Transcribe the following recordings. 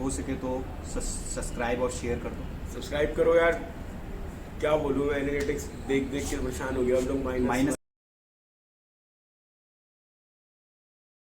हो सके तो सब्सक्राइब और शेयर कर दो। सब्सक्राइब करो यार, क्या बोलूँ मैं, एनालिटिक्स देख देख के परेशान हो गया हम लोग। माइनस।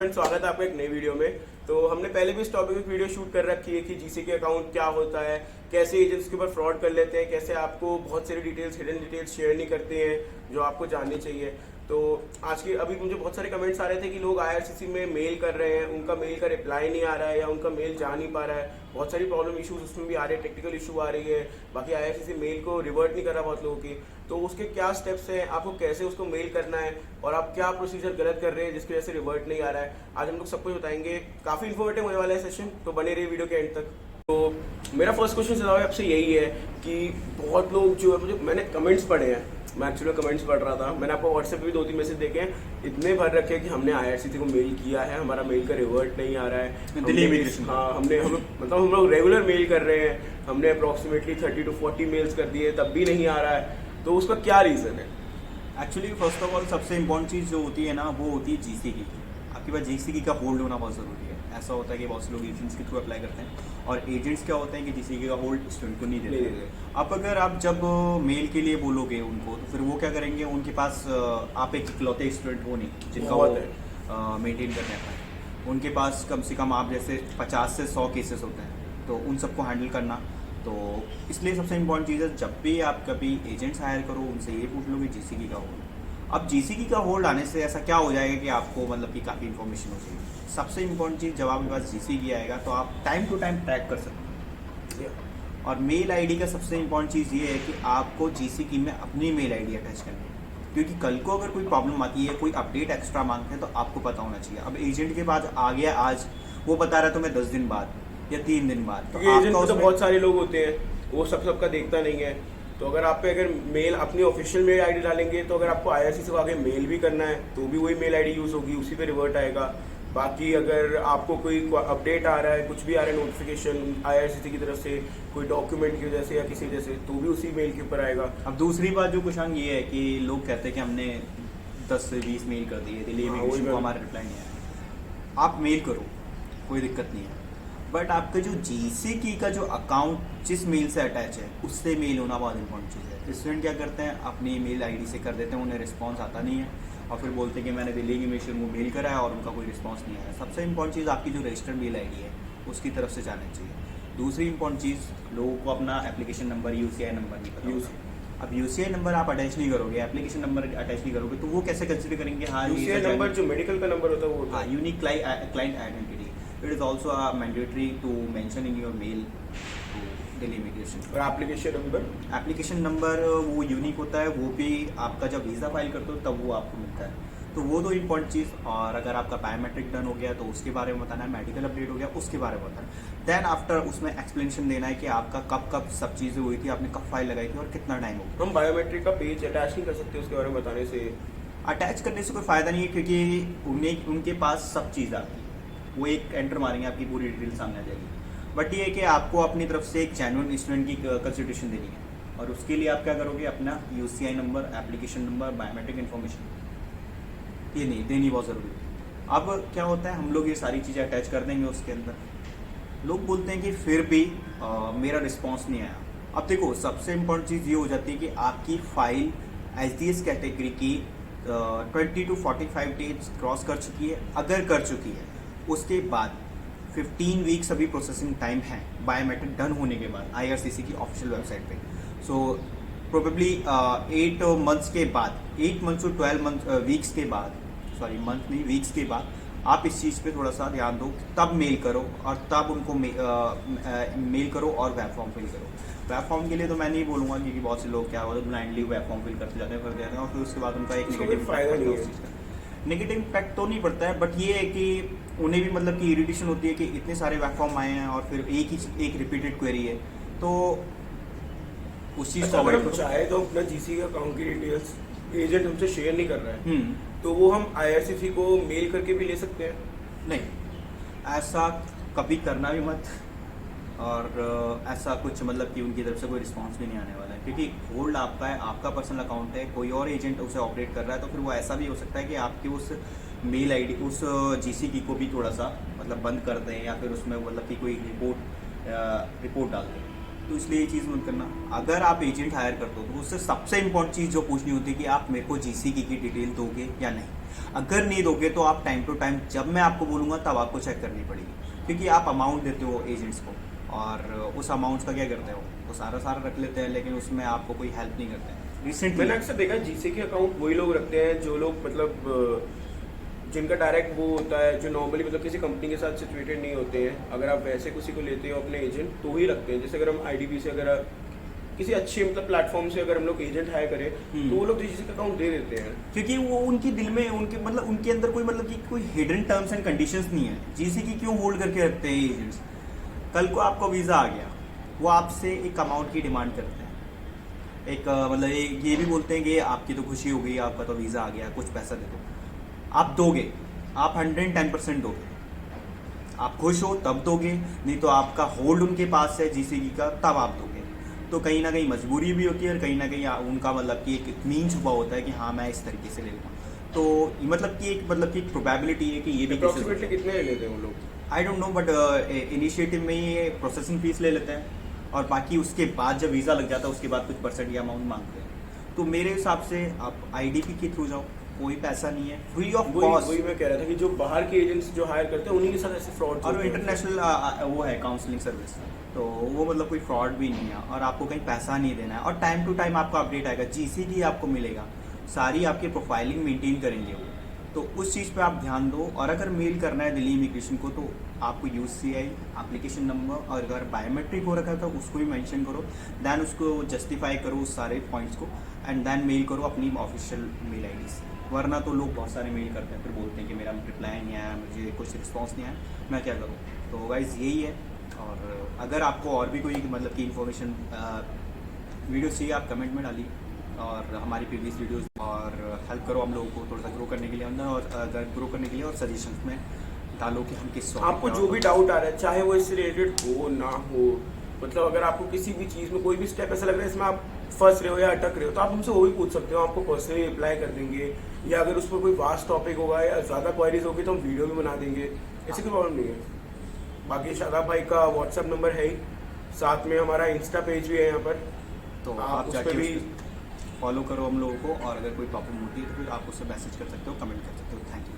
स्वागत है आपका एक नई वीडियो में। तो हमने पहले भी इस टॉपिक में वीडियो शूट कर रखी है कि जीसीके अकाउंट क्या होता है, कैसे एजेंट्स के ऊपर फ्रॉड कर लेते हैं, कैसे आपको बहुत सारी डिटेल्स, हिडन डिटेल्स शेयर नहीं करते हैं जो आपको जाननी चाहिए। तो आज के अभी मुझे बहुत सारे कमेंट्स आ रहे थे कि लोग आईआरसीसी में मेल कर रहे हैं, उनका मेल का रिप्लाई नहीं आ रहा है या उनका मेल जा नहीं पा रहा है। बहुत सारी प्रॉब्लम इश्यूज उसमें भी आ रहे हैं, टेक्निकल इशू आ रही है। बाकी आईआरसीसी मेल को रिवर्ट नहीं कर रहा बहुत लोगों की। तो उसके क्या स्टेप्स हैं, आपको कैसे उसको मेल करना है और आप क्या प्रोसीजर गलत कर रहे हैं जिसकी वजह से रिवर्ट नहीं आ रहा है, आज हम लोग सब कुछ बताएंगे। काफ़ी इन्फॉर्मेटिव होने वाला है सेशन, तो बने रहिए वीडियो के एंड तक। तो मेरा फर्स्ट क्वेश्चन सलाह आपसे यही है कि बहुत लोग जो है, मैंने कमेंट्स पढ़े हैं, मैं एक्चुअली कमेंट्स पढ़ रहा था, मैंने आपको व्हाट्सएप पे भी 2-3 मैसेज देखे हैं, इतने भर रखे हैं कि हमने आईआरसीसी को मेल किया है, हमारा मेल का रिवर्ट नहीं आ रहा है। दिल्ली इमिग्रेशन। हाँ, हम लोग रेगुलर मेल कर रहे हैं, हमने अप्रॉक्सीमेटली 30 to 40 मेल्स कर दिए, तब भी नहीं आ रहा है। तो उसका क्या रीज़न है? एक्चुअली फर्स्ट ऑफ ऑल सबसे इम्पोर्टेंट चीज़ जो होती है ना, वो होती है जीसीकी। आपके पास जीसीकी का होल्ड होना बहुत ज़रूरी है। ऐसा होता है कि बहुत से लोग एजेंट्स के थ्रू अप्लाई करते हैं, और एजेंट्स क्या होते हैं कि जीसीकी का होल्ड स्टूडेंट को नहीं देते। अब अगर आप जब मेल के लिए बोलोगे उनको, तो फिर वो क्या करेंगे, उनके पास आप एक इकलौते स्टूडेंट हो नहीं जिनका वो मेनटेन करने आता है। उनके पास कम से कम आप जैसे 50 से 100 केसेस होते हैं, तो उन सबको हैंडल करना। तो इसलिए सबसे इम्पोर्टेंट चीज़ है, जब भी आप कभी एजेंट्स हायर करो, उनसे ये पूछ लो कि जीसीकी का होल्ड। अब जीसीकी का होल्ड आने से ऐसा क्या हो जाएगा कि आपको मतलब कि काफ़ी इन्फॉर्मेशन हो जाएगी। सबसे इम्पोर्टेंट चीज़, जब आपके पास जीसीकी आएगा तो आप टाइम टू टाइम ट्रैक कर सकते हैं। और मेल आईडी का सबसे इम्पोर्टेंट चीज़ ये है कि आपको जीसीकी में अपनी मेल आईडी अटैच करनी है, क्योंकि कल को अगर कोई प्रॉब्लम आती है, कोई अपडेट एक्स्ट्रा मांगते हैं, तो आपको पता होना चाहिए। अब एजेंट के पास आ गया आज, वो बता रहा है तुम्हें 10 दिन बाद या 3 दिन बाद, तो एजेंट तो बहुत सारे लोग होते हैं, वो सबका देखता नहीं है। तो अगर आप पे अगर मेल अपनी ऑफिशियल मेल आईडी डालेंगे, तो अगर आपको आईआरसीसी को आगे मेल भी करना है तो भी वही मेल आईडी यूज़ होगी, उसी पे रिवर्ट आएगा। बाकी अगर आपको कोई अपडेट आ रहा है, कुछ भी आ रहा है नोटिफिकेशन आईआरसीसी की तरफ से, कोई डॉक्यूमेंट की वजह से या किसी वजह से, तो भी उसी मेल के ऊपर आएगा। अब दूसरी बात जो कुशांग ये है कि लोग कहते हैं कि हमने 10 से 20 मेल कर दिए, दिल्ली इमिग्रेशन को हमारा रिप्लाई नहीं आया। आप मेल करो, कोई दिक्कत नहीं है, बट आपका जो जीसीकी का जो अकाउंट जिस मेल से अटैच है, उससे मेल होना बहुत इंपॉर्टेंट चीज़ है। स्टूडेंट क्या करते हैं, अपनी मेल आईडी से कर देते हैं, उन्हें रिस्पांस आता नहीं है, और फिर बोलते हैं कि मैंने दिल्ली इमिग्रेशन को मेल करा है और उनका कोई रिस्पांस नहीं आया। सबसे इंपॉर्टेंट चीज़ आपकी जो रजिस्टर्ड मेल आईडी है, उसकी तरफ से जाना चाहिए। दूसरी इंपॉर्टेंट चीज़, लोगों को अपना एप्लीकेशन नंबर, यूसीआई नंबर नहीं पता होता। अब यूसीआई नंबर आप अटैच नहीं करोगे, एप्लीकेशन नंबर अटैच नहीं करोगे, तो वो कैसे कंसिडर करेंगे? हाँ, यूसीआई नंबर जो मेडिकल का नंबर होता है वो, हाँ, unique client identity. It is also mandatory to mention in your mail to Delhi Immigration। और एप्लीकेशन नंबर वो यूनिक होता है, वो भी आपका जब वीज़ा फाइल करते हो तब वो आपको मिलता है। तो वो 2 इम्पॉर्टेंट चीज़। और अगर आपका बायोमेट्रिक डन हो गया तो उसके बारे में बताना है, मेडिकल अपडेट हो गया उसके बारे में बताना है। देन आफ्टर उसमें एक्सप्लेनेशन देना है कि आपका कब कब सब चीज़ें हुई थी, आपने कब फाइल लगाई थी और कितना टाइम हो गया। हम बायोमेट्रिक का पेज अटैच नहीं कर सकते उसके बारे में बताने से? अटैच करने से कोई फ़ायदा नहीं है, क्योंकि उनके पास सब चीज़ आती है, वो एक एंटर मारेंगे, आपकी पूरी डिटेल सामने आ जाएगी। बट ये है कि आपको अपनी तरफ से एक जेन्युइन स्टूडेंट की कंसिडरेशन देनी है, और उसके लिए आप क्या करोगे, अपना UCI number, application number, biometric information, ये नहीं देनी बहुत ज़रूरी है। अब क्या होता है, हम लोग ये सारी चीज़ें अटैच कर देंगे उसके अंदर, लोग बोलते हैं कि फिर भी मेरा रिस्पॉन्स नहीं आया। अब देखो, सबसे इम्पोर्टेंट चीज़ ये हो जाती है कि आपकी फाइल एचडीएस कैटेगरी की 20 to 45 डेज क्रॉस कर चुकी है। अगर कर चुकी है, उसके बाद 15 वीक्स अभी प्रोसेसिंग टाइम है बायोमेट्रिक डन होने के बाद आईआरसीसी की ऑफिशियल वेबसाइट पे। सो प्रोबेबली 8 मंथ्स के बाद, 8 मंथ्स to 12 वीक्स के बाद, सॉरी मंथ नहीं, वीक्स के बाद आप इस चीज़ पे थोड़ा सा ध्यान दो, तब मेल करो, और तब उनको मेल करो और वेब फॉर्म फिल करो। वेब फॉर्म के लिए तो मैं नहीं बोलूँगा, क्योंकि बहुत से लोग क्या होता है, ब्लाइंडली वेब फॉर्म फिल करते जाते हैं और फिर उसके बाद उनका एक नेगेटिव फायदा नहीं है। नेगेटिव इम्पैक्ट तो नहीं पड़ता है, बट ये है कि उन्हें भी मतलब कि इरिटेशन होती है कि इतने सारे वेब फॉर्म आए हैं और फिर एक रिपीटेड क्वेरी है, तो उस चीज़ को अगर हम चाहे तो अपना जीसी का अकाउंट की डिटेल्स एजेंट हमसे शेयर नहीं कर रहा है, तो वो हम आईआरसीसी को मेल करके भी ले सकते हैं? नहीं, ऐसा कभी करना भी मत, और ऐसा कुछ मतलब कि उनकी तरफ से कोई रिस्पांस भी नहीं आने वाला है, क्योंकि होल्ड आपका है, आपका पर्सनल अकाउंट है, कोई और एजेंट उसे ऑपरेट कर रहा है, तो फिर वो ऐसा भी हो सकता है कि आपके उस मेल आईडी, उस जीसीकी को भी थोड़ा सा मतलब बंद कर दें, या फिर उसमें मतलब कि कोई रिपोर्ट रिपोर्ट डालते हैं। तो इसलिए ये चीज़ मत करना। अगर आप एजेंट हायर करते हो तो उससे सबसे इम्पोर्टेंट चीज़ जो पूछनी होती है कि आप मेरे को जीसी की डिटेल दोगे या नहीं। अगर नहीं दोगे तो आप टाइम टू टाइम जब मैं आपको बोलूँगा तब आपको चेक करनी पड़ेगी, क्योंकि आप अमाउंट देते हो एजेंट्स को और उस अमाउंट का क्या करते हो, वो सारा रख लेते हैं, लेकिन उसमें आपको कोई हेल्प नहीं करते हैं। रिसेंटली मैंने अक्सर देखा है जीसी के अकाउंट वही लोग रखते हैं जो लोग मतलब जिनका डायरेक्ट वो होता है, जो नॉर्मली मतलब किसी कंपनी के साथ सिचुएटेड नहीं होते हैं। अगर आप वैसे किसी को लेते हो अपने एजेंट तो ही रखते हैं। जैसे अगर हम आईडीबी से अगर किसी अच्छे मतलब प्लेटफॉर्म से अगर हम लोग एजेंट हायर करें तो वो लोग जीसी का अकाउंट दे देते हैं, क्योंकि वो उनके दिल में उनके मतलब उनके अंदर कोई मतलब कि कोई हिडन टर्म्स एंड कंडीशंस नहीं है। जीसी की क्यों होल्ड करके रखते हैं एजेंट्स? कल को आपको वीज़ा आ गया, वो आपसे एक अमाउंट की डिमांड करते हैं, एक मतलब ये भी बोलते हैं कि आपकी तो खुशी हो गई, आपका तो वीज़ा आ गया, कुछ पैसा दे दो। आप दोगे, आप 110% दोगे। आप खुश हो तब दोगे, नहीं तो आपका होल्ड उनके पास है जीसीकी का, तब आप दोगे। तो कहीं ना कहीं मजबूरी भी होती है और कहीं ना कहीं उनका मतलब कि एक मीन छुपा होता है कि हाँ मैं इस तरीके से ले लूँगा। तो मतलब कि एक प्रोबेबिलिटी है कि ये भी अप्रोक्सीमेटली कितने लेते हैं वो लोग? I don't know, but initiative में ये प्रोसेसिंग फीस ले लेते हैं और बाकी उसके बाद जब वीज़ा लग जाता है उसके बाद कुछ परसेंट या अमाउंट मांगते हैं। तो मेरे हिसाब से आप आईडीपी के थ्रू जाओ, कोई पैसा नहीं है, फ्री ऑफ कॉस्ट। वही मैं कह रहा था कि जो बाहर के एजेंट्स जो हायर करते हैं उन्हीं के साथ ऐसे फ्रॉड और वो इंटरनेशनल वो है काउंसलिंग सर्विस, तो वो मतलब कोई फ्रॉड भी नहीं है और आपको कहीं पैसा नहीं देना है और टाइम टू टाइम आपको अपडेट आएगा, जीसीडी आपको मिलेगा, सारी आपकी प्रोफाइलिंग मेंटेन करेंगे वो। तो उस चीज़ पे आप ध्यान दो। और अगर मेल करना है दिल्ली इमिग्रेशन को तो आपको यूसीआई एप्लीकेशन नंबर और अगर बायोमेट्रिक हो रखा है तो उसको भी मेंशन करो, देन उसको जस्टिफाई करो उस सारे पॉइंट्स को एंड देन मेल करो अपनी ऑफिशियल मेल आईडी से। वरना तो लोग बहुत सारे मेल करते हैं फिर बोलते हैं कि मेरा रिप्लाई नहीं आया, मुझे कुछ रिस्पॉन्स नहीं आया, मैं क्या करूँ। तो गाइस यही है। और अगर आपको और भी कोई मतलब की इन्फॉर्मेशन वीडियो चाहिए आप कमेंट में डालिए और हमारी प्रीवियस वीडियोस और हेल्प करो हम लोगों को थोड़ा सा ग्रो करने के लिए अंदर और अगर ग्रो करने के लिए और सजेशंस में डालो कि हम किस आपको जो भी डाउट आ रहा है, चाहे वो इससे रिलेटेड हो ना हो, मतलब अगर आपको किसी भी चीज़ में कोई भी स्टेप ऐसा लग रहा है इसमें आप फंस रहे हो या अटक रहे हो तो आप हमसे वो भी पूछ सकते हो, आपको पर्सनली रिप्लाई कर देंगे। या अगर उस पर कोई वास्ट टॉपिक होगा या ज़्यादा क्वारीज होगी तो हम वीडियो भी बना देंगे, ऐसी कोई प्रॉब्लम नहीं है। बाकी शादाब भाई का व्हाट्सएप नंबर है ही, साथ में हमारा इंस्टा पेज भी है यहाँ पर, तो आप उस जाके पर भी फॉलो करो हम लोगों को और अगर कोई प्रॉब्लम होती है तो फिर आप उससे मैसेज कर सकते हो, कमेंट कर सकते हो। Thank you.